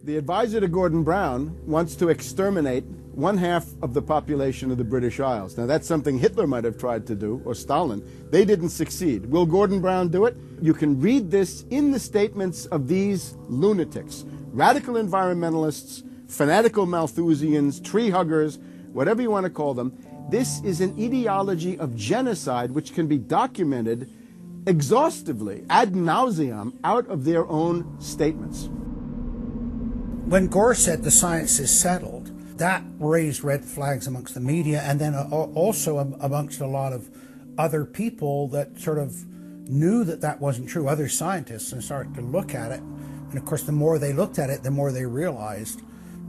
The advisor to Gordon Brown wants to exterminate 1/2 of the population of the British Isles. Now, that's something Hitler might have tried to do, or Stalin. They didn't succeed. Will Gordon Brown do it? You can read this in the statements of these lunatics, radical environmentalists, fanatical Malthusians, tree huggers, whatever you want to call them. This is an ideology of genocide which can be documented exhaustively, ad nauseum, out of their own statements. When Gore said the science is settled, that raised red flags amongst the media, and then also amongst a lot of other people that sort of knew that that wasn't true, other scientists, and started to look at it. And of course, the more they looked at it, the more they realized,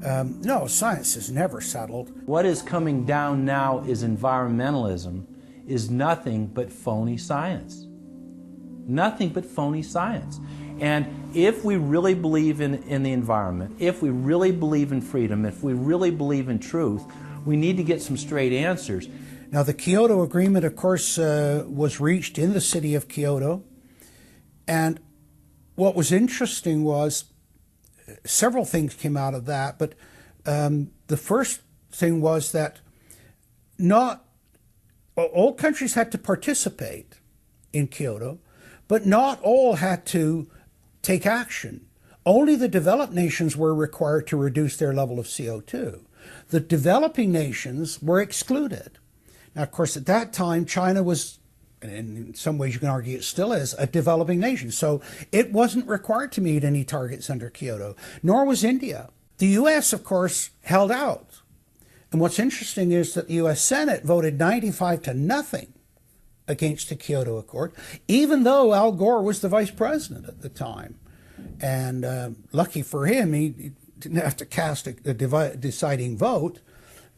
no, science is never settled. What is coming down now is environmentalism is nothing but phony science. Nothing but phony science. And if we really believe in the environment, if we really believe in freedom, if we really believe in truth, we need to get some straight answers. Now, the Kyoto Agreement, of course, was reached in the city of Kyoto. And what was interesting was several things came out of that. But the first thing was that not all countries had to participate in Kyoto, but not all had to take action. Only the developed nations were required to reduce their level of CO2. The developing nations were excluded. Now, of course, at that time, China was, and in some ways you can argue it still is, a developing nation. So it wasn't required to meet any targets under Kyoto, nor was India. The U.S., of course, held out. And what's interesting is that the U.S. Senate voted 95-0 against the Kyoto Accord, even though Al Gore was the vice president at the time. And lucky for him, he didn't have to cast a deciding vote.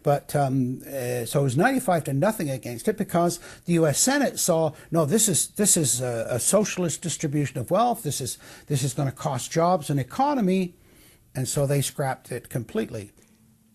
But so it was 95-0 against it, because the U.S. Senate saw, no, this is a socialist distribution of wealth. This is going to cost jobs and economy, and so they scrapped it completely.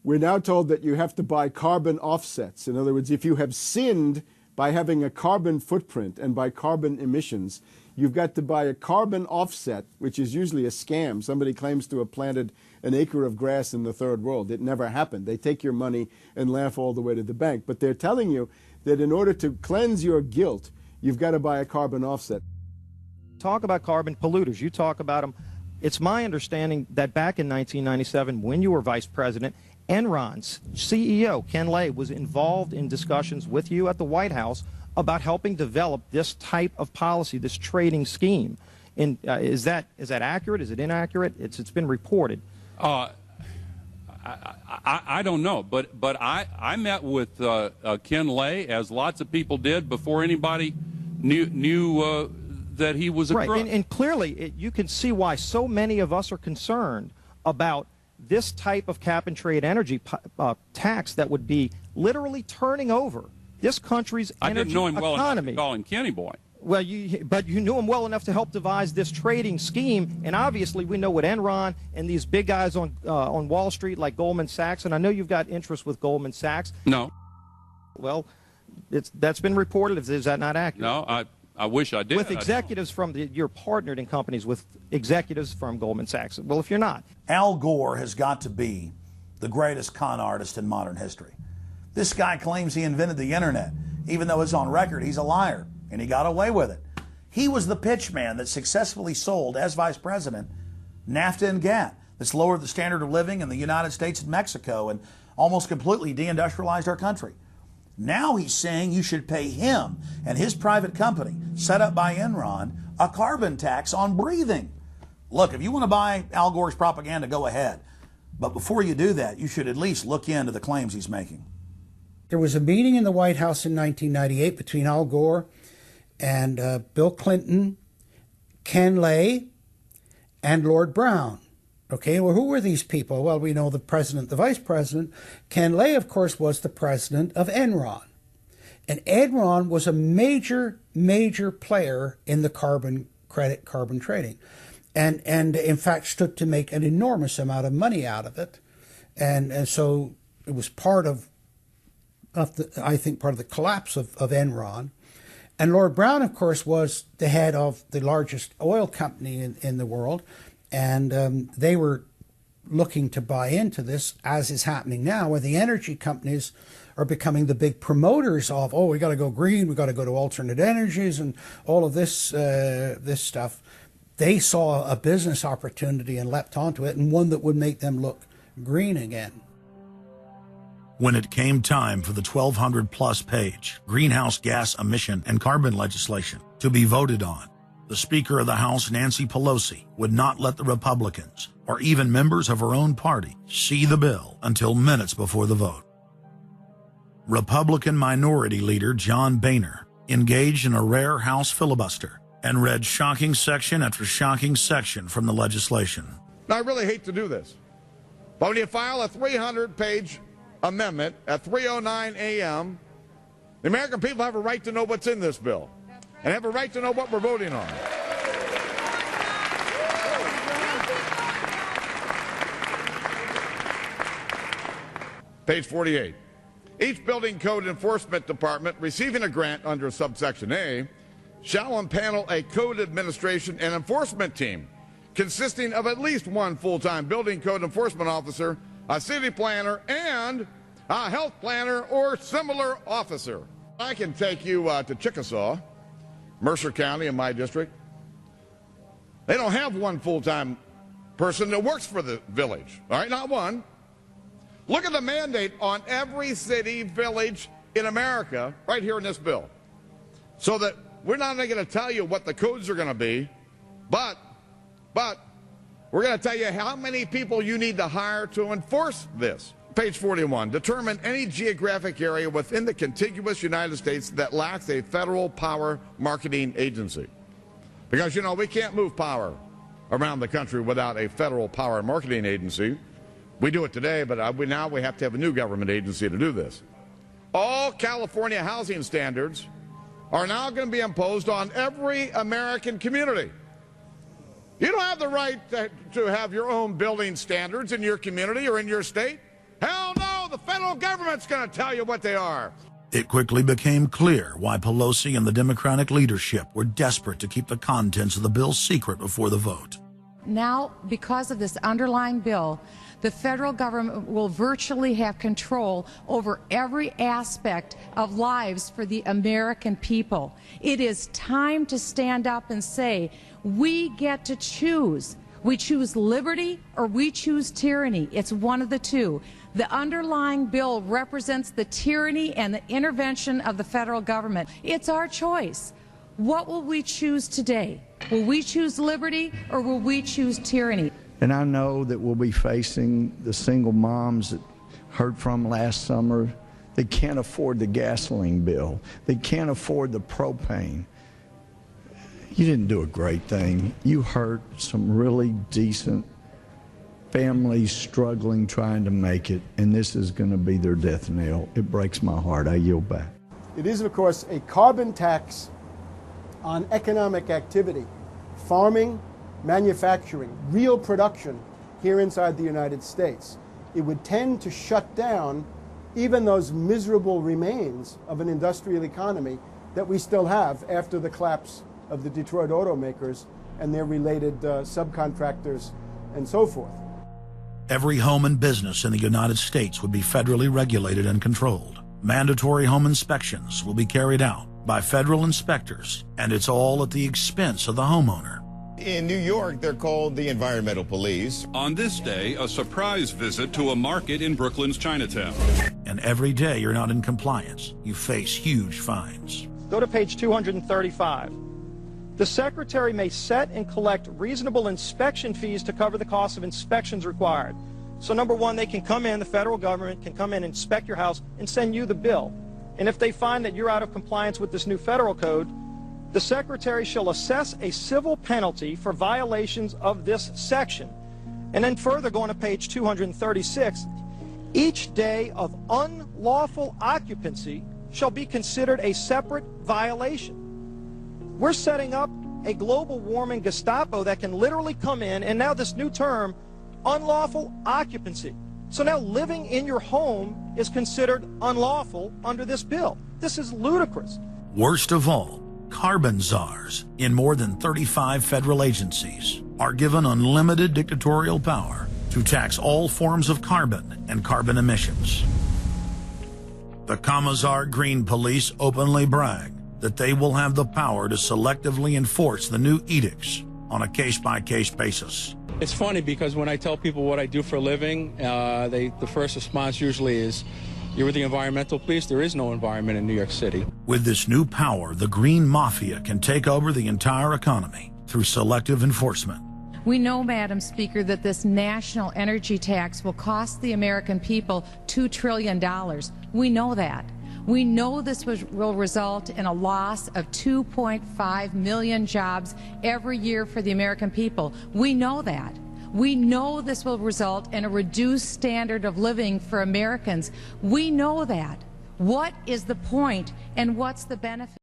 We're now told that you have to buy carbon offsets. In other words, if you have sinned by having a carbon footprint and by carbon emissions, you've got to buy a carbon offset, which is usually a scam. Somebody claims to have planted an acre of grass in the third world. It never happened. They take your money and laugh all the way to the bank. But they're telling you that in order to cleanse your guilt, you've got to buy a carbon offset. Talk about carbon polluters. You talk about them. It's my understanding that back in 1997, when you were vice president, Enron's CEO, Ken Lay, was involved in discussions with you at the White House about helping develop this type of policy, this trading scheme. And is that accurate? Is it inaccurate? It's been reported. I don't know, but I met with Ken Lay, as lots of people did, before anybody knew that he was a crook. Right, and clearly you can see why so many of us are concerned about this type of cap-and-trade energy tax that would be literally turning over this country's energy economy. I didn't know him well enough to call him Kenny Boy. Well, but you knew him well enough to help devise this trading scheme, and obviously we know what Enron and these big guys on Wall Street like Goldman Sachs, and I know you've got interest with Goldman Sachs. No. Well, that's been reported. Is that not accurate? No, I wish I did. With executives from you're partnered in companies with executives from Goldman Sachs. Well, if you're not. Al Gore has got to be the greatest con artist in modern history. This guy claims he invented the internet, even though it's on record he's a liar, and he got away with it. He was the pitchman that successfully sold, as vice president, NAFTA and GATT. That's lowered the standard of living in the United States and Mexico and almost completely deindustrialized our country. Now he's saying you should pay him and his private company, set up by Enron, a carbon tax on breathing. Look, if you want to buy Al Gore's propaganda, go ahead. But before you do that, you should at least look into the claims he's making. There was a meeting in the White House in 1998 between Al Gore and Bill Clinton, Ken Lay, and Lord Brown. Okay, well, who were these people? Well, we know the president, the vice president. Ken Lay, of course, was the president of Enron. And Enron was a major, major player in the carbon credit, carbon trading. And in fact, stood to make an enormous amount of money out of it. And so it was part of I think, part of the collapse of Enron. And Lord Brown, of course, was the head of the largest oil company in the world. And they were looking to buy into this, as is happening now, where the energy companies are becoming the big promoters of, oh, we got to go green, we got to go to alternate energies and all of this this stuff. They saw a business opportunity and leapt onto it, and one that would make them look green again. When it came time for the 1,200-plus page greenhouse gas emission and carbon legislation to be voted on, the Speaker of the House, Nancy Pelosi, would not let the Republicans, or even members of her own party, see the bill until minutes before the vote. Republican Minority Leader John Boehner engaged in a rare House filibuster and read shocking section after shocking section from the legislation. Now, I really hate to do this, but when you file a 300-page amendment at 3:09 a.m., the American people have a right to know what's in this bill and have a right to know what we're voting on. Page 48. Each building code enforcement department receiving a grant under subsection A shall impanel a code administration and enforcement team consisting of at least one full-time building code enforcement officer, a city planner, and a health planner or similar officer. I can take you to Chickasaw, Mercer County in my district. They don't have one full-time person that works for the village, all right, not one. Look at the mandate on every city, village in America right here in this bill. So that we're not only going to tell you what the codes are going to be, but we're going to tell you how many people you need to hire to enforce this. Page 41, determine any geographic area within the contiguous United States that lacks a federal power marketing agency. Because, you know, we can't move power around the country without a federal power marketing agency. We do it today, but now we have to have a new government agency to do this. All California housing standards are now going to be imposed on every American community. You don't have the right to have your own building standards in your community or in your state. Hell no, the federal government's going to tell you what they are. It quickly became clear why Pelosi and the Democratic leadership were desperate to keep the contents of the bill secret before the vote. Now, because of this underlying bill, the federal government will virtually have control over every aspect of lives for the American people. It is time to stand up and say, we get to choose. We choose liberty or we choose tyranny. It's one of the two. The underlying bill represents the tyranny and the intervention of the federal government. It's our choice. What will we choose today? Will we choose liberty or will we choose tyranny? And I know that we'll be facing the single moms that heard from last summer. They can't afford the gasoline bill. They can't afford the propane. You didn't do a great thing. You hurt some really decent families struggling, trying to make it, and this is going to be their death knell. It breaks my heart. I yield back. It is, of course, a carbon tax on economic activity, farming, manufacturing, real production here inside the United States. It would tend to shut down even those miserable remains of an industrial economy that we still have after the collapse of the Detroit automakers and their related subcontractors and so forth. Every home and business in the United States would be federally regulated and controlled. Mandatory home inspections will be carried out by federal inspectors, and it's all at the expense of the homeowner. In New York, they're called the environmental police. On this day, a surprise visit to a market in Brooklyn's Chinatown. And every day you're not in compliance, you face huge fines. Go to page 235. The Secretary may set and collect reasonable inspection fees to cover the cost of inspections required. So number one, they can come in, the federal government can come in and inspect your house and send you the bill. And if they find that you're out of compliance with this new federal code, the Secretary shall assess a civil penalty for violations of this section. And then further, going to page 236, each day of unlawful occupancy shall be considered a separate violation. We're setting up a global warming Gestapo that can literally come in, and now this new term, unlawful occupancy. So now living in your home is considered unlawful under this bill. This is ludicrous. Worst of all, carbon czars in more than 35 federal agencies are given unlimited dictatorial power to tax all forms of carbon and carbon emissions. The Commissar Green Police openly brag that they will have the power to selectively enforce the new edicts on a case-by-case basis. It's funny because when I tell people what I do for a living, the first response usually is, "You're with the environmental police?" There is no environment in New York City. With this new power, the Green Mafia can take over the entire economy through selective enforcement. We know, Madam Speaker, that this national energy tax will cost the American people $2 trillion. We know that. We know this will result in a loss of 2.5 million jobs every year for the American people. We know that. We know this will result in a reduced standard of living for Americans. We know that. What is the point and what's the benefit?